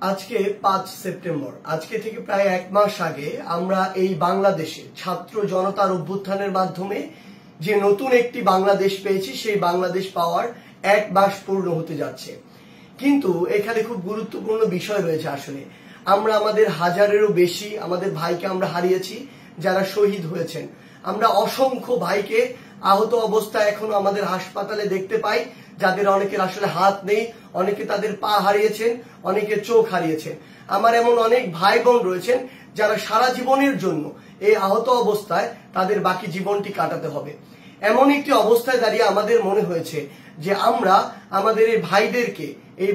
আজকে 5 সেপ্টেম্বর। আজকে থেকে প্রায় এক মাস আগে আমরা এই বাংলাদেশে ছাত্র জনতার অভ্যুত্থানের মাধ্যমে যে নতুন একটি বাংলাদেশ পেয়েছি, সেই বাংলাদেশ পাওয়ার এক মাস পূর্ণ হতে যাচ্ছে। কিন্তু এখানে খুব গুরুত্বপূর্ণ বিষয় রয়েছে। আসলে আমরা আমাদের হাজারেরও বেশি আমাদের ভাইকে আমরা হারিয়েছি, যারা শহীদ হয়েছেন। আমরা অসংখ্য ভাইকে আহত অবস্থায় এখনো আমাদের হাসপাতালে দেখতে পাই, যাদের অনেকের আসলে হাত নেই, অনেকে তাদের পা হারিয়েছেন, অনেকে চোখ হারিয়েছেন। আমার এমন অনেক ভাই বোন রয়েছেন যারা সারা জীবনের জন্য এই আহত অবস্থায় তাদের বাকি জীবনটি কাটাতে হবে। এমন একটি অবস্থায় দাঁড়িয়ে আমাদের মনে হয়েছে যে আমরা আমাদের এই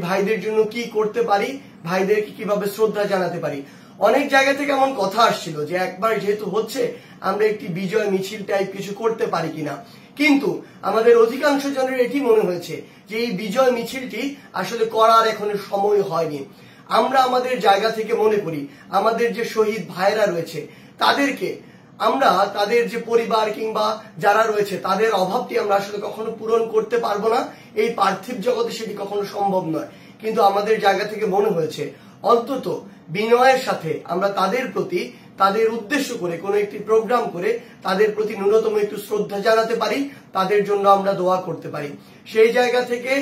ভাইদের জন্য কি করতে পারি, ভাইদেরকে কিভাবে শ্রদ্ধা জানাতে পারি। অনেক জায়গা থেকে এমন কথা আসছিল যে একবার যেহেতু হচ্ছে, আমরা একটি বিজয় মিছিল টাইপ কিছু করতে পারি কিনা। কিন্তু আমাদের অধিকাংশ জনের এটি মনে হয়েছে যে এই বিজয় মিছিলটি আসলে করার এখনো সময় হয়নি। আমরা আমাদের জায়গা থেকে মনে করি আমাদের যে শহীদ ভাইরা রয়েছে তাদেরকে আমরা, তাদের যে পরিবার কিংবা যারা রয়েছে তাদের অভাবটি আমরা আসলে কখনো পূরণ করতে পারবো না। এই পার্থিব জগতে সেটি কখনো সম্ভব নয়। কিন্তু আমাদের জায়গা থেকে মনে হয়েছে অন্তত বিনয়ের সাথে আমরা তাদের প্রতি, তাদের উদ্দেশ্য করে কোনো একটি প্রোগ্রাম করে তাদের প্রতি ন্যূনতম একটু শ্রদ্ধা জানাতে পারি, তাদের জন্য আমরা দোয়া করতে পারি। সেই জায়গা থেকে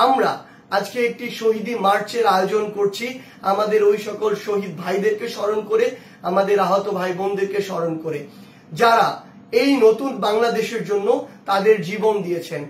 আমরা আজকে একটি শহীদি মার্চের আয়োজন করছি, আমাদের ওই সকল শহীদ ভাইদেরকে স্মরণ করে, আমাদের আহত ভাই বোনদেরকে স্মরণ করে, যারা এই নতুন বাংলাদেশের জন্য তাদের জীবন দিয়েছেন।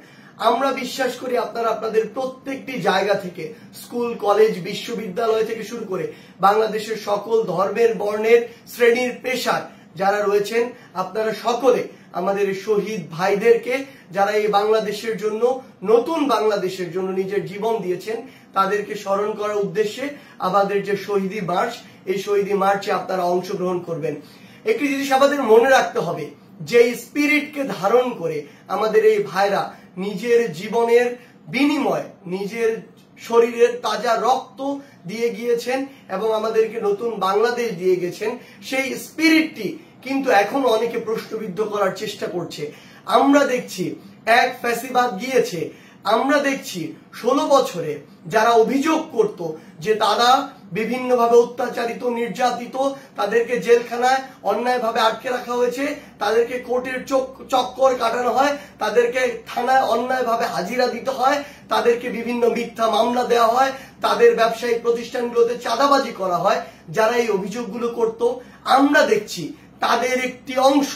আমরা বিশ্বাস করি আপনারা আপনাদের প্রত্যেকটি জায়গা থেকে, স্কুল, কলেজ, বিশ্ববিদ্যালয় থেকে শুরু করে বাংলাদেশের সকল ধর্মের, বর্ণের, শ্রেণীর, পেশার যারা রয়েছেন, আপনারা সকলে আমাদের শহীদ ভাইদেরকে, যারা এই বাংলাদেশের জন্য, নতুন বাংলাদেশের জন্য নিজের জীবন দিয়েছেন, তাদেরকে স্মরণ করার উদ্দেশ্যে আমাদের যে শহীদি মার্চ, এই শহীদি মার্চে আপনারা অংশগ্রহণ করবেন। একটি জিনিস আমাদের মনে রাখতে হবে, যে স্পিরিটকে ধারণ করে আমাদের এই ভাইরা নিজের জীবনের বিনিময়, নিজের শরীরের তাজা রক্ত দিয়ে গিয়েছেন এবং আমাদেরকে নতুন বাংলাদেশ দিয়ে গেছেন। সেই স্পিরিটটি কিন্তু এখনো অনেকে প্রশ্নবিদ্ধ করার চেষ্টা করছে। আমরা দেখছি এক ফ্যাসিবাদ গিয়েছে, আমরা দেখছি 16 বছরে যারা অভিযোগ করত যে তারা বিভিন্নভাবে অত্যাচারিত, নির্যাতিত, তাদেরকে জেলখানায় অন্যায়ভাবে আটকে রাখা হয়েছে, তাদেরকে কোর্টের চক্কর কাটানো হয়, তাদেরকে থানায় অন্যায়ভাবে হাজিরা দিতে হয়, তাদেরকে বিভিন্ন মিথ্যা মামলা দেওয়া হয়, তাদের ব্যবসায়িক প্রতিষ্ঠানগুলোতে চাঁদাবাজি করা হয়। যারা এই অভিযোগগুলো করত, আমরা দেখছি তাদের একটি অংশ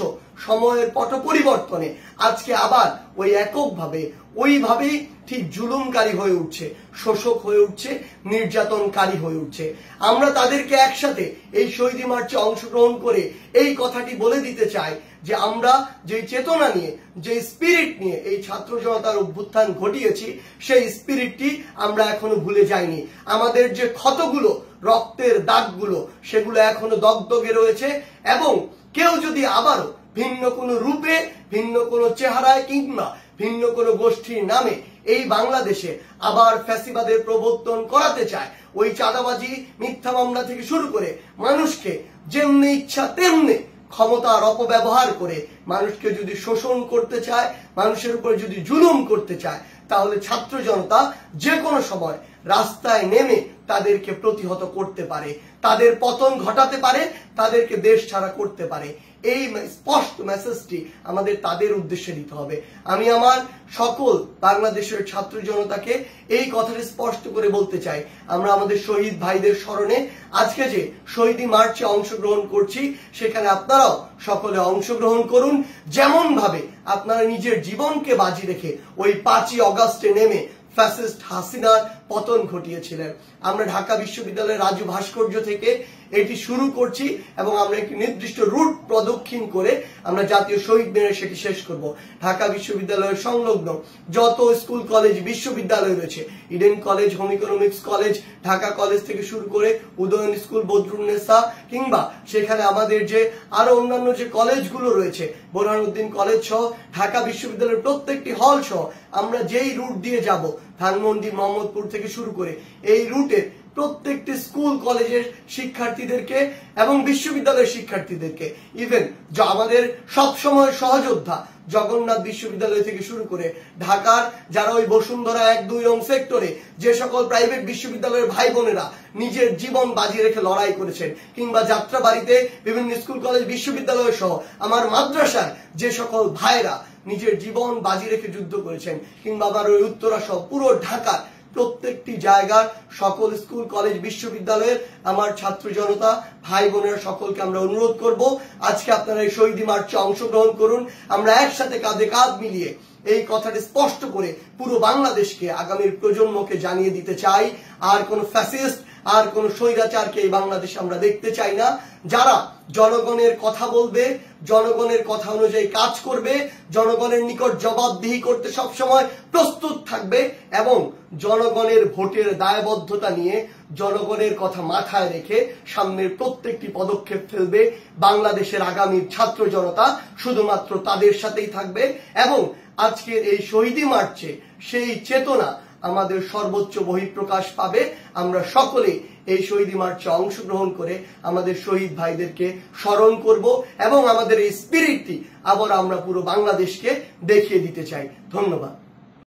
সময়ের পট পরিবর্তনে আজকে আবার ওই এককভাবে, ওইভাবেই ঠিক জুলুমকারী হয়ে উঠছে, শোষক হয়ে উঠছে, নির্যাতনকারী হয়ে উঠছে। আমরা তাদেরকে একসাথে এই শহীদি মার্চে অংশগ্রহণ করে এই কথাটি বলে দিতে চাই যে আমরা যে চেতনা নিয়ে, যে স্পিরিট নিয়ে এই ছাত্র জনতার অভ্যুত্থান ঘটিয়েছি, সেই স্পিরিটটি আমরা এখনো ভুলে যাইনি। আমাদের যে ক্ষতগুলো, রক্তের দাগগুলো, সেগুলো এখনো দগদগে রয়েছে। এবং কেউ যদি আবারও ভিন্ন কোনো রূপে, ভিন্ন কোনো চেহারায় কিংবা ভিন্ন কোনো গোষ্ঠীর নামে এই বাংলাদেশে আবার ফ্যাসিবাদের প্রবর্তন করাতে চায়, ওই চাঁদাবাজি, মিথ্যা মামলা থেকে শুরু করে মানুষকে যেমনি ইচ্ছা তেমনি ক্ষমতার অপব্যবহার করে মানুষকে যদি শোষণ করতে চায়, মানুষের উপর যদি জুলুম করতে চায়, তাহলে ছাত্র জনতা যে কোনো সময় রাস্তায় নেমে তাদেরকে প্রতিহত করতে পারে, তাদের পতন ঘটাতে পারে, তাদেরকে দেশ ছাড়া করতে পারে। এই স্পষ্ট মেসেজটি আমাদের তাদের উদ্দেশ্যে দিতে হবে। আমি আমার সকল বাংলাদেশের ছাত্র জনতাকে এই কথাটি স্পষ্ট করে বলতে চাই, আমরা আমাদের শহীদ ভাইদের স্মরণে আজকে যে শহীদি মার্চে অংশগ্রহণ করছি, সেখানে আপনারাও সকলে অংশগ্রহণ করুন। যেমন ভাবে আপনারা নিজের জীবনকে বাজি রেখে ওই 5ই অগাস্টে নেমে ফ্যাসিস্ট হাসিনার পতন ঘটিয়েছিলেন। আমরা ঢাকা বিশ্ববিদ্যালয়ের রাজু ভাস্কর্য থেকে এটি শুরু করছি এবং আমরা একটি নির্দিষ্ট রুট প্রদক্ষিণ করে আমরা জাতীয় শহীদ মিনারে সেটি শেষ করব। ঢাকা বিশ্ববিদ্যালয়ের সংলগ্ন যত স্কুল, কলেজ, বিশ্ববিদ্যালয় রয়েছে, Eden college, home economics college, Dhaka college থেকে শুরু করে উদয়ন স্কুল, বদরুন্নেসা, কিংবা সেখানে আমাদের যে আরো অন্যান্য যে কলেজগুলো রয়েছে, বোরহানুদ্দিন কলেজ সহ ঢাকা বিশ্ববিদ্যালয়ের প্রত্যেকটি হল সহ আমরা যেই রুট দিয়ে যাব, ধানমন্ডি, মোহাম্মদপুর থেকে শুরু করে এই রুটে প্রত্যেকটি স্কুল, কলেজের শিক্ষার্থীদেরকে এবং বিশ্ববিদ্যালয়ের শিক্ষার্থীদেরকে, ইভেন আমাদের সবসময় সহযোদ্ধা জগন্নাথ বিশ্ববিদ্যালয় থেকে শুরু করে ঢাকার যারা ওই বসুন্ধরা 1, 2 নং সেক্টরে যে সকল প্রাইভেট বিশ্ববিদ্যালয়ের ভাই বোনেরা নিজের জীবন বাজি রেখে লড়াই করেছেন, কিংবা যাত্রাবাড়িতে বিভিন্ন স্কুল কলেজ বিশ্ববিদ্যালয় সহ আমার মাদ্রাসায় যে সকল ভাইরা নিজের জীবন বাজি রেখে যুদ্ধ করেছেন, কিংবা আমার ওই উত্তরা সহ পুরো ঢাকার প্রত্যেকটি জায়গার সকল স্কুল কলেজ বিশ্ববিদ্যালয়ের আমার ছাত্র জনতা ভাই বোনেরা সকলকে আমরা অনুরোধ করব, আজকে আপনারা এই শহীদ মার্চে অংশগ্রহণ করুন। আমরা একসাথে কাঁধে কাঁধ মিলিয়ে এই কথাটি স্পষ্ট করে পুরো বাংলাদেশকে, আগামীর প্রজন্মকে জানিয়ে দিতে চাই, আর কোন ফ্যাসিস্ট আর কোন স্বৈরাচারকে এই বাংলাদেশে আমরা দেখতে চাই না। যারা জনগণের কথা বলবে, জনগণের কথা অনুযায়ী কাজ করবে, জনগণের নিকট জবাবদিহি করতে সবসময় প্রস্তুত থাকবে এবং জনগণের ভোটের দায়বদ্ধতা নিয়ে জনগণের কথা মাথায় রেখে সামনের প্রত্যেকটি পদক্ষেপ ফেলবে, বাংলাদেশের আগামীর ছাত্র জনতা শুধুমাত্র তাদের সাথেই থাকবে। এবং আজকের এই শহীদ মার্চে সেই চেতনা আমাদের সর্বোচ্চ বহিঃপ্রকাশ পাবে। আমরা সকলে এই শহীদ মার্চে অংশগ্রহণ করে আমাদের শহীদ ভাইদেরকে স্মরণ করব এবং আমাদের এই স্পিরিটটি আবার আমরা পুরো বাংলাদেশকে দেখিয়ে দিতে চাই। ধন্যবাদ।